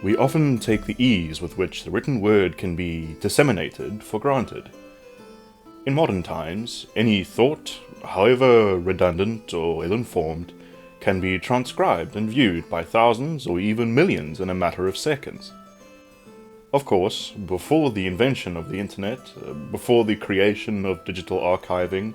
We often take the ease with which the written word can be disseminated for granted. In modern times, any thought, however redundant or ill-informed, can be transcribed and viewed by thousands or even millions in a matter of seconds. Of course, before the invention of the internet, before the creation of digital archiving,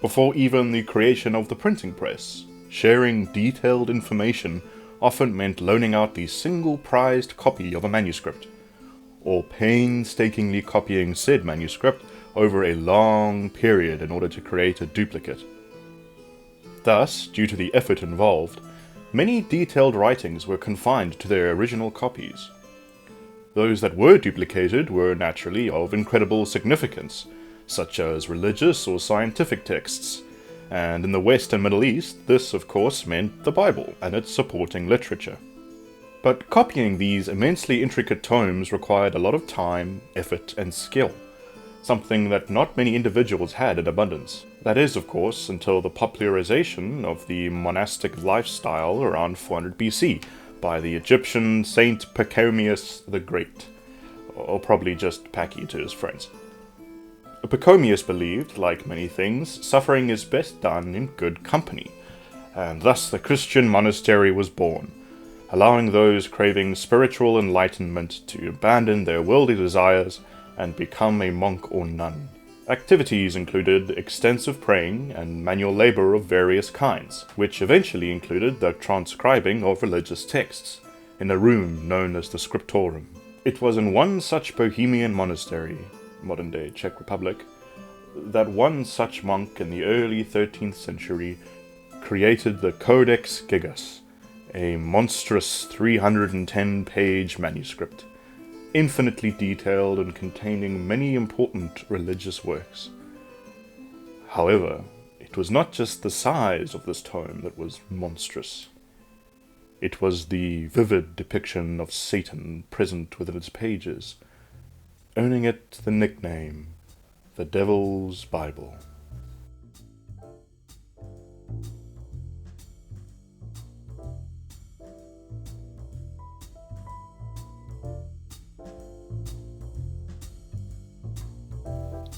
before even the creation of the printing press, sharing detailed information often meant loaning out the single prized copy of a manuscript, or painstakingly copying said manuscript over a long period in order to create a duplicate. Thus, due to the effort involved, many detailed writings were confined to their original copies. Those that were duplicated were naturally of incredible significance, such as religious or scientific texts, and in the West and Middle East, this of course meant the Bible and its supporting literature. But copying these immensely intricate tomes required a lot of time, effort, and skill, something that not many individuals had in abundance. That is, of course, until the popularization of the monastic lifestyle around 400 BC by the Egyptian Saint Pachomius the Great, or probably just Paki to his friends. Pachomius believed, like many things, suffering is best done in good company, and thus the Christian monastery was born, allowing those craving spiritual enlightenment to abandon their worldly desires and become a monk or nun. Activities included extensive praying and manual labor of various kinds, which eventually included the transcribing of religious texts, in a room known as the scriptorum. It was in one such Bohemian monastery, modern-day Czech Republic, that one such monk in the early 13th century created the Codex Gigas, a monstrous 310-page manuscript, infinitely detailed and containing many important religious works. However, it was not just the size of this tome that was monstrous. It was the vivid depiction of Satan present within its pages, earning it the nickname, the Devil's Bible.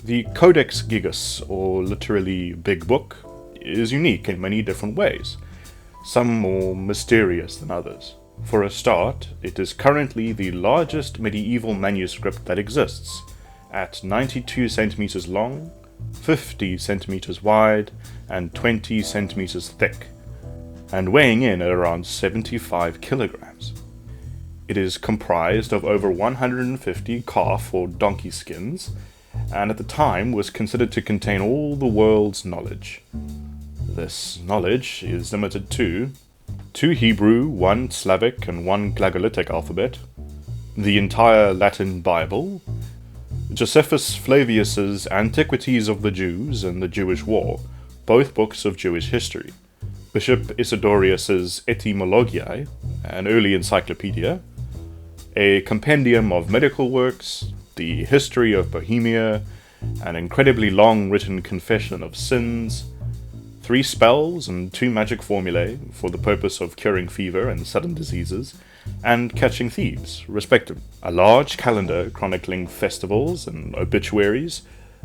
The Codex Gigas, or literally Big Book, is unique in many different ways, some more mysterious than others. For a start, it is currently the largest medieval manuscript that exists, at 92 centimeters long, 50 centimeters wide, and 20 centimeters thick, and weighing in at around 75 kilograms. It is comprised of over 150 calf or donkey skins, and at the time was considered to contain all the world's knowledge. This knowledge is limited to 2 Hebrew, 1 Slavic, and 1 Glagolitic alphabet, the entire Latin Bible, Josephus Flavius's Antiquities of the Jews and the Jewish War, both books of Jewish history, Bishop Isidorius's Etymologiae, an early encyclopedia, a compendium of medical works, the history of Bohemia, an incredibly long written confession of sins, 3 spells and 2 magic formulae for the purpose of curing fever and sudden diseases, and catching thieves, respectively. A large calendar chronicling festivals and obituaries,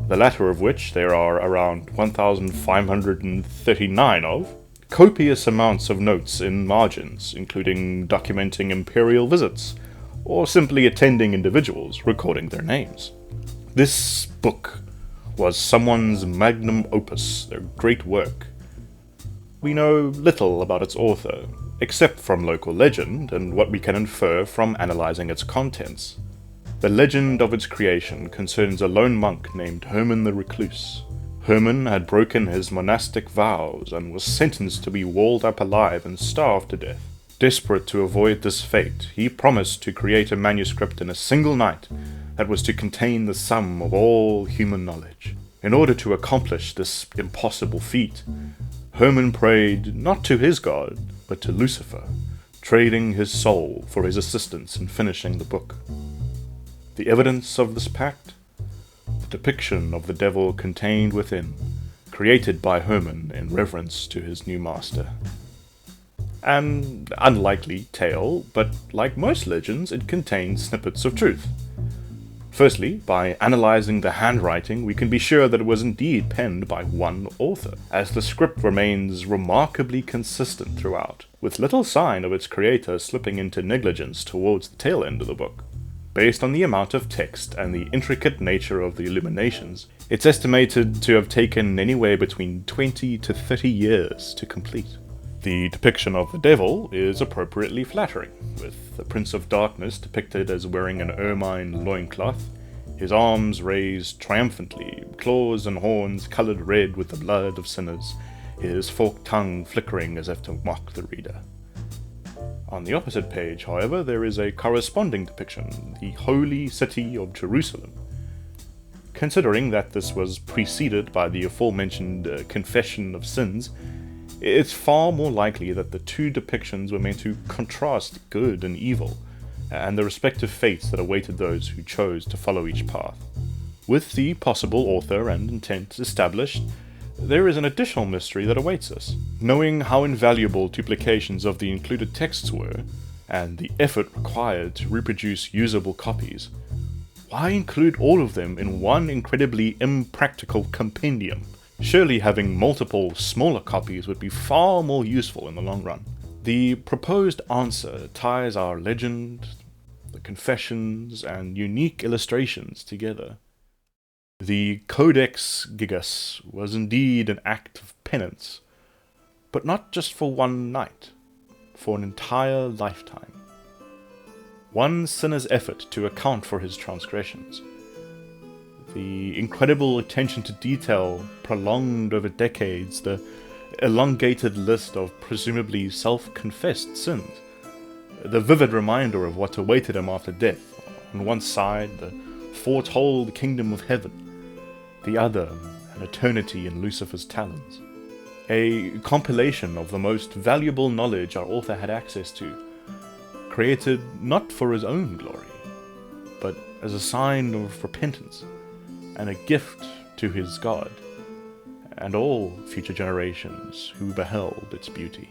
the latter of which there are around 1,539 of, copious amounts of notes in margins, including documenting imperial visits, or simply attending individuals recording their names. This book was someone's magnum opus, their great work. We know little about its author, except from local legend and what we can infer from analyzing its contents. The legend of its creation concerns a lone monk named Herman the Recluse. Herman had broken his monastic vows and was sentenced to be walled up alive and starved to death. Desperate to avoid this fate, he promised to create a manuscript in a single night that was to contain the sum of all human knowledge. In order to accomplish this impossible feat, Herman prayed not to his god, but to Lucifer, trading his soul for his assistance in finishing the book. The evidence of this pact? The depiction of the devil contained within, created by Herman in reverence to his new master. An unlikely tale, but like most legends, it contains snippets of truth. Firstly, by analysing the handwriting, we can be sure that it was indeed penned by one author, as the script remains remarkably consistent throughout, with little sign of its creator slipping into negligence towards the tail end of the book. Based on the amount of text and the intricate nature of the illuminations, it's estimated to have taken anywhere between 20 to 30 years to complete. The depiction of the devil is appropriately flattering, with the Prince of Darkness depicted as wearing an ermine loincloth, his arms raised triumphantly, claws and horns coloured red with the blood of sinners, his forked tongue flickering as if to mock the reader. On the opposite page, however, there is a corresponding depiction, the holy city of Jerusalem. Considering that this was preceded by the aforementioned confession of sins, it's far more likely that the two depictions were meant to contrast good and evil, and the respective fates that awaited those who chose to follow each path. With the possible author and intent established, there is an additional mystery that awaits us. Knowing how invaluable duplications of the included texts were, and the effort required to reproduce usable copies, why include all of them in one incredibly impractical compendium? Surely having multiple smaller copies would be far more useful in the long run. The proposed answer ties our legend, the confessions, and unique illustrations together. The Codex Gigas was indeed an act of penance, but not just for one night, for an entire lifetime. One sinner's effort to account for his transgressions. The incredible attention to detail prolonged over decades, the elongated list of presumably self-confessed sins, the vivid reminder of what awaited him after death. On one side, the foretold kingdom of heaven, the other, an eternity in Lucifer's talons. A compilation of the most valuable knowledge our author had access to, created not for his own glory, but as a sign of repentance, and a gift to his God, and all future generations who beheld its beauty.